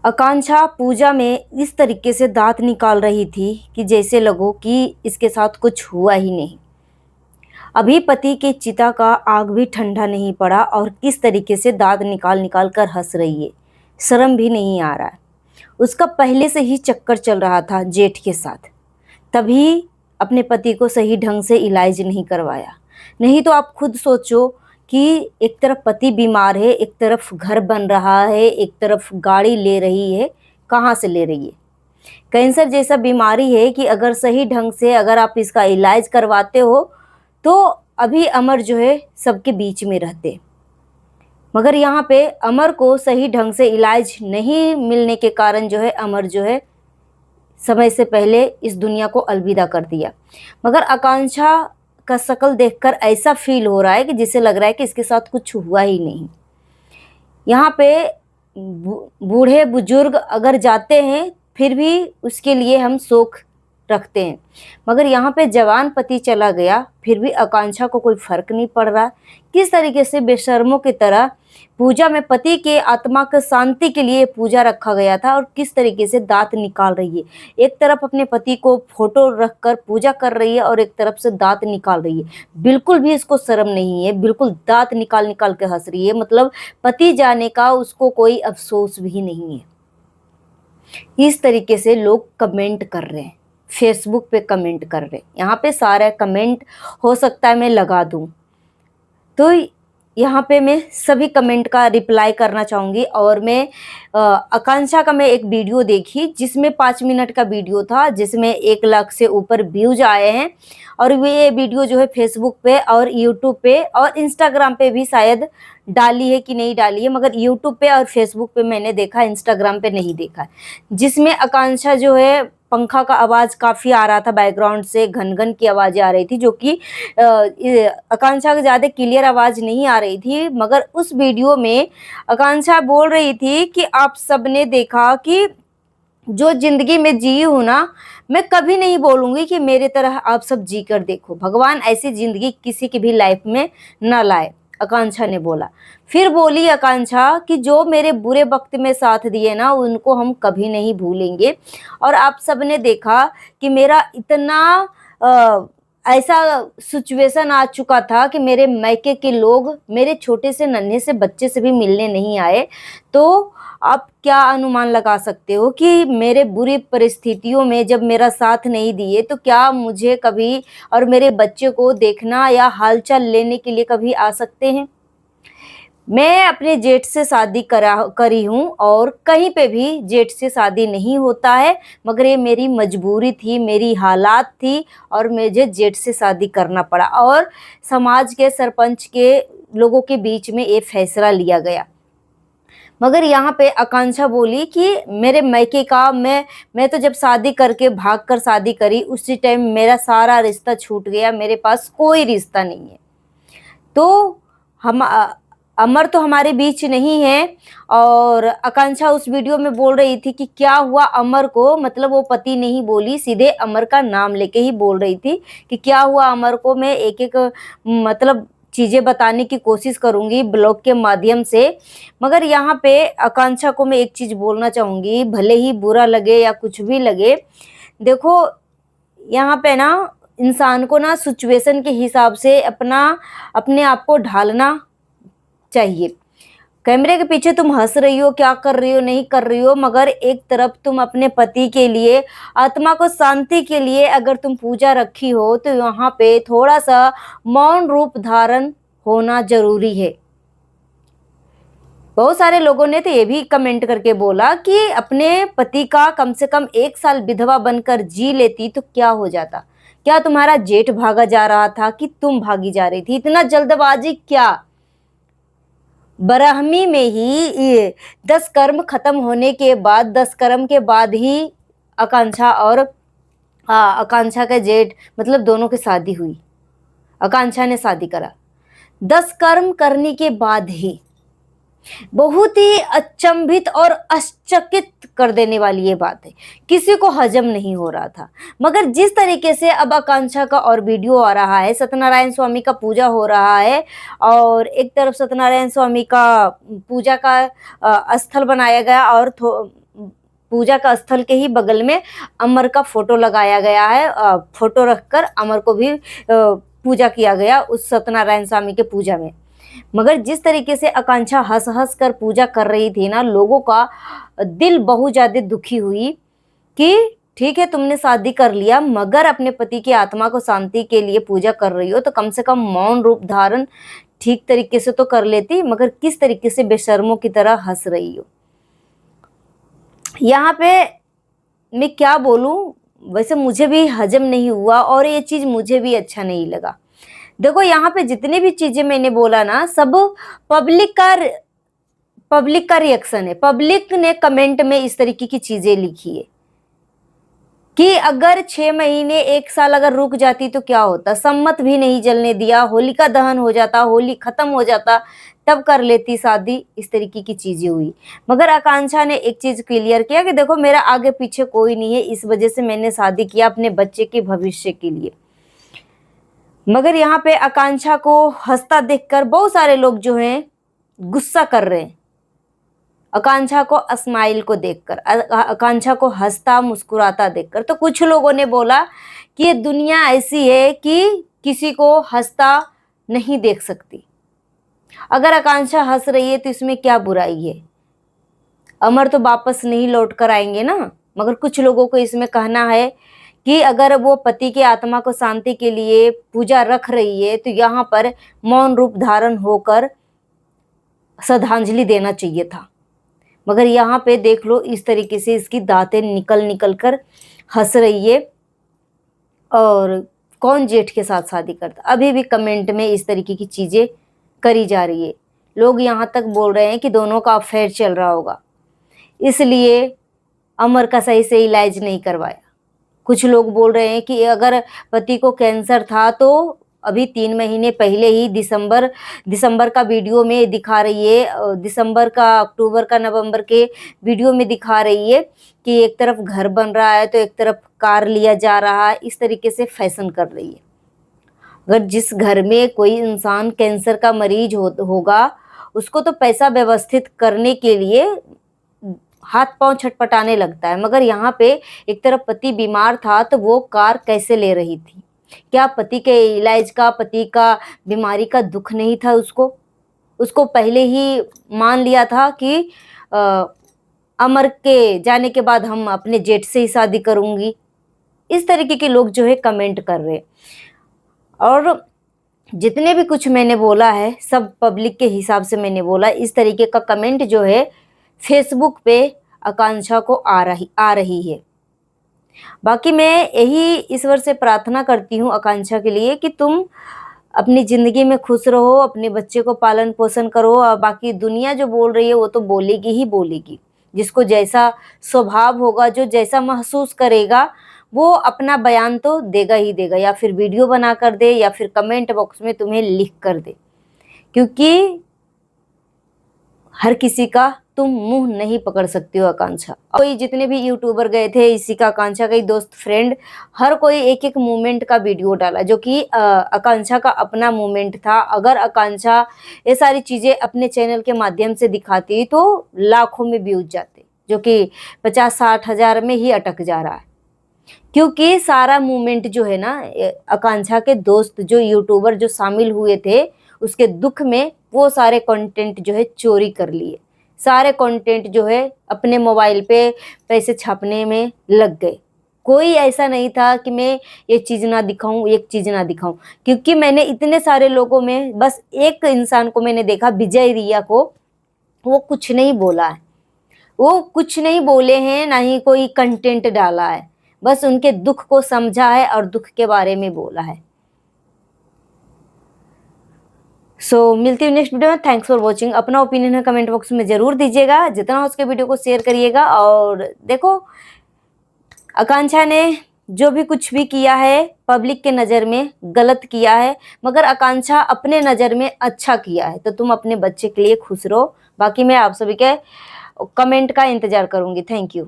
आकांक्षा पूजा में इस तरीके से दांत निकाल रही थी कि जैसे लगो कि इसके साथ कुछ हुआ ही नहीं। अभी पति के चिता का आग भी ठंडा नहीं पड़ा और किस तरीके से दांत निकाल निकाल कर हंस रही है, शर्म भी नहीं आ रहा है। उसका पहले से ही चक्कर चल रहा था जेठ के साथ, तभी अपने पति को सही ढंग से इलाज नहीं करवाया। नहीं तो आप खुद सोचो कि एक तरफ पति बीमार है, एक तरफ घर बन रहा है, एक तरफ गाड़ी ले रही है, कहाँ से ले रही है। कैंसर जैसा बीमारी है कि अगर सही ढंग से अगर आप इसका इलाज करवाते हो तो अभी अमर जो है सबके बीच में रहते। मगर यहाँ पे अमर को सही ढंग से इलाज नहीं मिलने के कारण जो है अमर जो है समय से पहले इस दुनिया को अलविदा कर दिया। मगर आकांक्षा का शक्ल देखकर ऐसा फील हो रहा है कि जिसे लग रहा है कि इसके साथ कुछ हुआ ही नहीं। यहाँ पे बूढ़े बुजुर्ग अगर जाते हैं फिर भी उसके लिए हम शोक रखते हैं, मगर यहाँ पे जवान पति चला गया फिर भी आकांक्षा को कोई फर्क नहीं पड़ रहा। किस तरीके से बेशर्मों की तरह पूजा में पति के आत्मा के शांति के लिए पूजा रखा गया था और किस तरीके से दांत निकाल रही है। एक तरफ अपने पति को फोटो रखकर पूजा कर रही है और एक तरफ से दांत निकाल रही है। बिल्कुल भी इसको शर्म नहीं है, बिल्कुल दांत निकाल निकाल के हंस रही है। मतलब पति जाने का उसको कोई अफसोस भी नहीं है। इस तरीके से लोग कमेंट कर रहे हैं, फेसबुक पे कमेंट कर रहे हैं। यहाँ पे सारा कमेंट हो सकता है मैं लगा दूं, तो यहाँ पे मैं सभी कमेंट का रिप्लाई करना चाहूँगी। और मैं आकांक्षा का मैं एक वीडियो देखी जिसमें 5 मिनट का वीडियो था, जिसमें 1 लाख से ऊपर व्यूज आए हैं। और ये वीडियो जो है फेसबुक पे और यूट्यूब पे और इंस्टाग्राम पे भी शायद डाली है कि नहीं डाली है, मगर यूट्यूब पे और फेसबुक पे मैंने देखा, इंस्टाग्राम पे नहीं देखा है। जिसमें आकांक्षा जो है पंखा का आवाज़ काफ़ी आ रहा था, बैकग्राउंड से घन-घन की आवाज़ें आ रही थी, जो कि आकांक्षा को ज़्यादा क्लियर आवाज़ नहीं आ रही थी। मगर उस वीडियो में आकांक्षा बोल रही थी कि आप सबने देखा कि जो ज़िंदगी में जी हूँ ना, मैं कभी नहीं बोलूँगी कि मेरे तरह आप सब जी कर देखो। भगवान ऐसी ज़िंदगी किसी की भी लाइफ में ना लाए, आकांक्षा ने बोला। फिर बोली आकांक्षा कि जो मेरे बुरे वक्त में साथ दिए ना, उनको हम कभी नहीं भूलेंगे। और आप सबने देखा कि मेरा इतना ऐसा सिचुएशन आ चुका था कि मेरे मायके के लोग मेरे छोटे से नन्हे से बच्चे से भी मिलने नहीं आए। तो आप क्या अनुमान लगा सकते हो कि मेरे बुरी परिस्थितियों में जब मेरा साथ नहीं दिए तो क्या मुझे कभी और मेरे बच्चे को देखना या हालचाल लेने के लिए कभी आ सकते हैं। मैं अपने जेठ से शादी करी हूँ और कहीं पे भी जेठ से शादी नहीं होता है, मगर ये मेरी मजबूरी थी, मेरी हालात थी और मुझे जेठ से शादी करना पड़ा। और समाज के सरपंच के लोगों के बीच में ये फैसला लिया गया। मगर यहाँ पे आकांक्षा बोली कि मेरे मायके का मैं तो जब शादी करके भाग कर शादी करी उसी टाइम मेरा सारा रिश्ता छूट गया, मेरे पास कोई रिश्ता नहीं है। तो हम अमर तो हमारे बीच नहीं है। और आकांक्षा उस वीडियो में बोल रही थी कि क्या हुआ अमर को, मतलब वो पति नहीं बोली, सीधे अमर का नाम लेके ही बोल रही थी कि क्या हुआ अमर को। मैं एक एक मतलब चीज़ें बताने की कोशिश करूंगी ब्लॉग के माध्यम से। मगर यहाँ पे आकांक्षा को मैं एक चीज़ बोलना चाहूँगी, भले ही बुरा लगे या कुछ भी लगे, देखो यहाँ पे ना इंसान को ना सिचुएशन के हिसाब से अपने आप को ढालना चाहिए। कैमरे के पीछे तुम हंस रही हो, क्या कर रही हो, नहीं कर रही हो, मगर एक तरफ तुम अपने पति के लिए, आत्मा को शांति के लिए अगर तुम पूजा रखी हो तो यहाँ पे थोड़ा सा मौन रूप धारण होना जरूरी है। बहुत सारे लोगों ने तो ये भी कमेंट करके बोला कि अपने पति का कम से कम 1 साल विधवा बनकर जी लेती तो क्या हो जाता। क्या तुम्हारा जेठ भागा जा रहा था कि तुम भागी जा रही थी? इतना जल्दबाजी क्या? ब्राह्मी में ही 10 कर्म खत्म होने के बाद 10 कर्म के बाद ही आकांक्षा और आकांक्षा का जेठ मतलब दोनों की शादी हुई। आकांक्षा ने शादी करा 10 कर्म करने के बाद ही। बहुत ही अचंभित और आश्चर्यचकित कर देने वाली ये बात है, किसी को हजम नहीं हो रहा था। मगर जिस तरीके से अब आकांक्षा का और वीडियो आ रहा है, सत्यनारायण स्वामी का पूजा हो रहा है और एक तरफ सत्यनारायण स्वामी का पूजा का स्थल बनाया गया और पूजा का स्थल के ही बगल में अमर का फोटो लगाया गया है। फोटो रखकर अमर को भी पूजा किया गया उस सत्यनारायण स्वामी के पूजा में। मगर जिस तरीके से आकांक्षा हंस हंस कर पूजा कर रही थी ना, लोगों का दिल बहुत ज्यादा दुखी हुई कि ठीक है तुमने शादी कर लिया, मगर अपने पति की आत्मा को शांति के लिए पूजा कर रही हो तो कम से कम मौन रूप धारण ठीक तरीके से तो कर लेती, मगर किस तरीके से बेशर्मों की तरह हंस रही हो। यहाँ पे मैं क्या बोलूं, वैसे मुझे भी हजम नहीं हुआ और ये चीज मुझे भी अच्छा नहीं लगा। देखो यहाँ पे जितनी भी चीजें मैंने बोला ना, सब पब्लिक का रिएक्शन है। पब्लिक ने कमेंट में इस तरीके की चीजें लिखी है कि अगर 6 महीने 1 साल अगर रुक जाती तो क्या होता, सम्मत भी नहीं जलने दिया, होलिका दहन हो जाता, होली खत्म हो जाता, तब कर लेती शादी। इस तरीके की चीजें हुई। मगर आकांक्षा ने एक चीज क्लियर किया कि देखो मेरा आगे पीछे कोई नहीं है, इस वजह से मैंने शादी किया अपने बच्चे के भविष्य के लिए। मगर यहाँ पे आकांक्षा को हंसता देखकर बहुत सारे लोग जो हैं गुस्सा कर रहे हैं। आकांक्षा को स्माइल को देखकर, आकांक्षा को हंसता मुस्कुराता देखकर। तो कुछ लोगों ने बोला कि ये दुनिया ऐसी है कि किसी को हंसता नहीं देख सकती। अगर आकांक्षा हंस रही है तो इसमें क्या बुराई है? अमर तो वापस नहीं लौट कर आएंगे ना। मगर कुछ लोगों को इसमें कहना है कि अगर वो पति के आत्मा को शांति के लिए पूजा रख रही है तो यहाँ पर मौन रूप धारण होकर श्रद्धांजलि देना चाहिए था। मगर यहाँ पे देख लो इस तरीके से इसकी दांतें निकल निकल कर हंस रही है। और कौन जेठ के साथ शादी करता? अभी भी कमेंट में इस तरीके की चीजें करी जा रही है। लोग यहाँ तक बोल रहे हैं कि दोनों का अफेयर चल रहा होगा, इसलिए अमर का सही से इलाज नहीं करवाया। कुछ लोग बोल रहे हैं कि अगर पति को कैंसर था तो अभी 3 महीने पहले ही दिसंबर का वीडियो में दिखा रही है, दिसंबर का, अक्टूबर का, नवंबर के वीडियो में दिखा रही है कि एक तरफ घर बन रहा है तो एक तरफ कार लिया जा रहा है। इस तरीके से फैशन कर रही है। अगर जिस घर में कोई इंसान कैंसर का मरीज होगा उसको तो पैसा व्यवस्थित करने के लिए हाथ पांव छटपटाने लगता है। मगर यहाँ पे एक तरफ पति बीमार था तो वो कार कैसे ले रही थी? क्या पति के इलाज का, पति का बीमारी का दुख नहीं था उसको पहले ही मान लिया था कि अमर के जाने के बाद हम अपने जेठ से ही शादी करूंगी। इस तरीके के लोग जो है कमेंट कर रहे। और जितने भी कुछ मैंने बोला है सब पब्लिक के हिसाब से मैंने बोला। इस तरीके का कमेंट जो है फेसबुक पे आकांक्षा को आ रही है। बाकी मैं यही ईश्वर से प्रार्थना करती हूँ आकांक्षा के लिए कि तुम अपनी जिंदगी में खुश रहो, अपने बच्चे को पालन पोषण करो। और बाकी दुनिया जो बोल रही है वो तो बोलेगी ही बोलेगी। जिसको जैसा स्वभाव होगा, जो जैसा महसूस करेगा वो अपना बयान तो देगा ही देगा, या फिर वीडियो बना कर दे या फिर कमेंट बॉक्स में तुम्हें लिख कर दे। क्योंकि हर किसी का तुम मुंह नहीं पकड़ सकती हो आकांक्षा। कोई जितने भी यूट्यूबर गए थे, इसी का आकांक्षा का दोस्त फ्रेंड, हर कोई एक एक मूवमेंट का वीडियो डाला जो कि आकांक्षा का अपना मूवमेंट था। अगर आकांक्षा ये सारी चीजें अपने चैनल के माध्यम से दिखाती तो लाखों में व्यूज जाते, जो कि 50-60 हजार में ही अटक जा रहा है। क्योंकि सारा मूवमेंट जो है ना, आकांक्षा के दोस्त जो यूट्यूबर जो शामिल हुए थे उसके दुख में, वो सारे कंटेंट जो है चोरी कर लिए। सारे कंटेंट जो है अपने मोबाइल पे पैसे छापने में लग गए। कोई ऐसा नहीं था कि मैं ये चीज़ ना दिखाऊं, एक चीज़ ना दिखाऊं। क्योंकि मैंने इतने सारे लोगों में बस एक इंसान को मैंने देखा, विजय रिया को। वो कुछ नहीं बोला है, वो कुछ नहीं बोले हैं, ना ही कोई कंटेंट डाला है। बस उनके दुख को समझा है और दुख के बारे में बोला है। मिलती हूँ नेक्स्ट वीडियो में। Thanks for watching. अपना ओपिनियन है कमेंट बॉक्स में जरूर दीजिएगा, जितना हो उसके वीडियो को शेयर करिएगा। और देखो आकांक्षा ने जो भी कुछ भी किया है पब्लिक के नज़र में गलत किया है, मगर आकांक्षा अपने नज़र में अच्छा किया है। तो तुम अपने बच्चे के लिए खुश रहो। बाकी मैं आप सभी के कमेंट का इंतजार करूंगी। Thank you.